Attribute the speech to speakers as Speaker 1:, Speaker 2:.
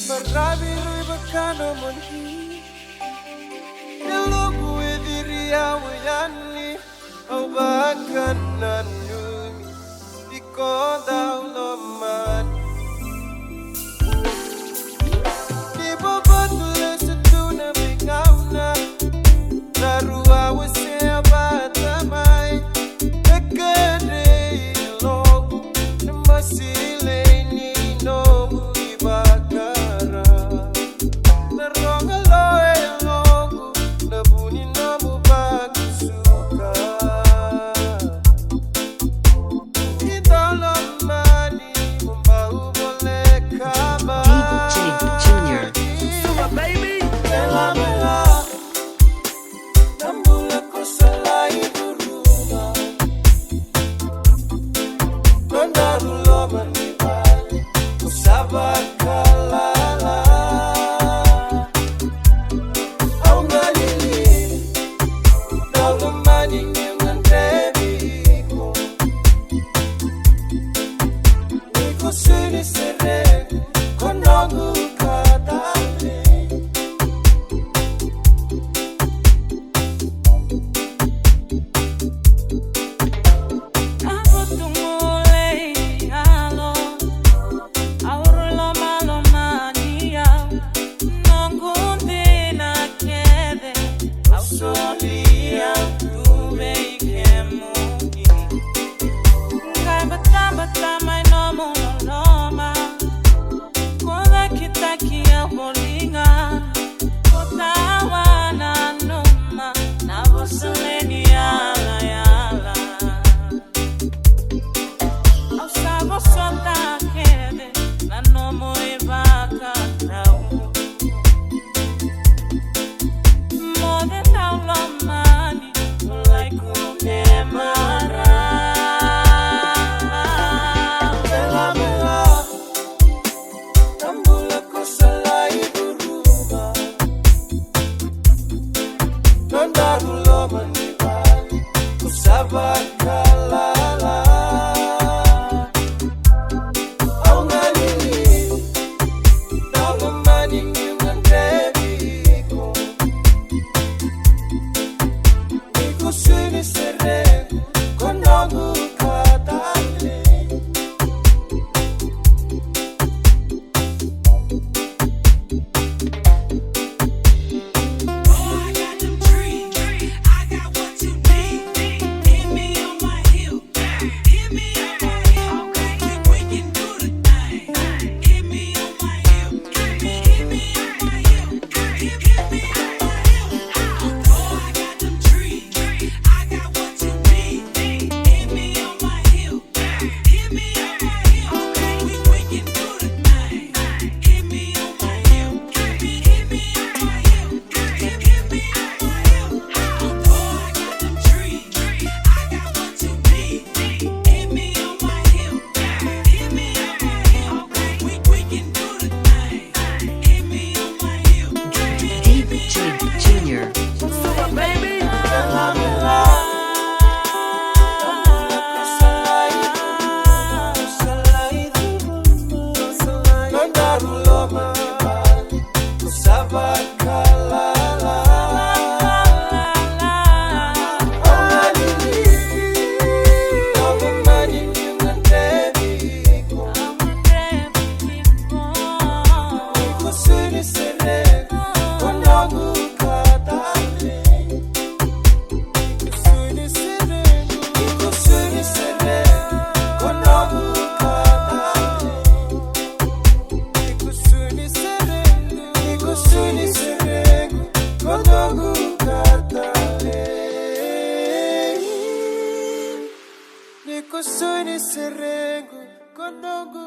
Speaker 1: Marabi lui bacano monhi Nilugu ediria wayani Au bacana numi Dikonda uloman Di babadule setuna mingauna Narua wasea batamai Ekade ilogu Namasile ni nomu ibakara Naronga loe logu Nabuni namu bakusuka Idolo mani Mumba ubole kama
Speaker 2: DJ Junior.
Speaker 1: Baby Velavela Nambula kosala iduruma Mandarulo manibali Kusaba kalala Au ngalili Daulu mani nyungan rebiko Niko suni seregu Konongu katale Mandarulo manibali Kusaba kalala Au ngalili Daulu mani nyungan rebiko Niko suni seregu Konongu katale
Speaker 2: DJ Junior.
Speaker 1: Baby Velavela Nambula kosala iduruma Mandarulo manibali Kusaba kalala Au ngalili Daulu mani nyungan rebiko Niko suni seregu Konongu katale Niko suni seregu Konongu katale Niko suni seregu Konongu katale Niko suni seregu Konongu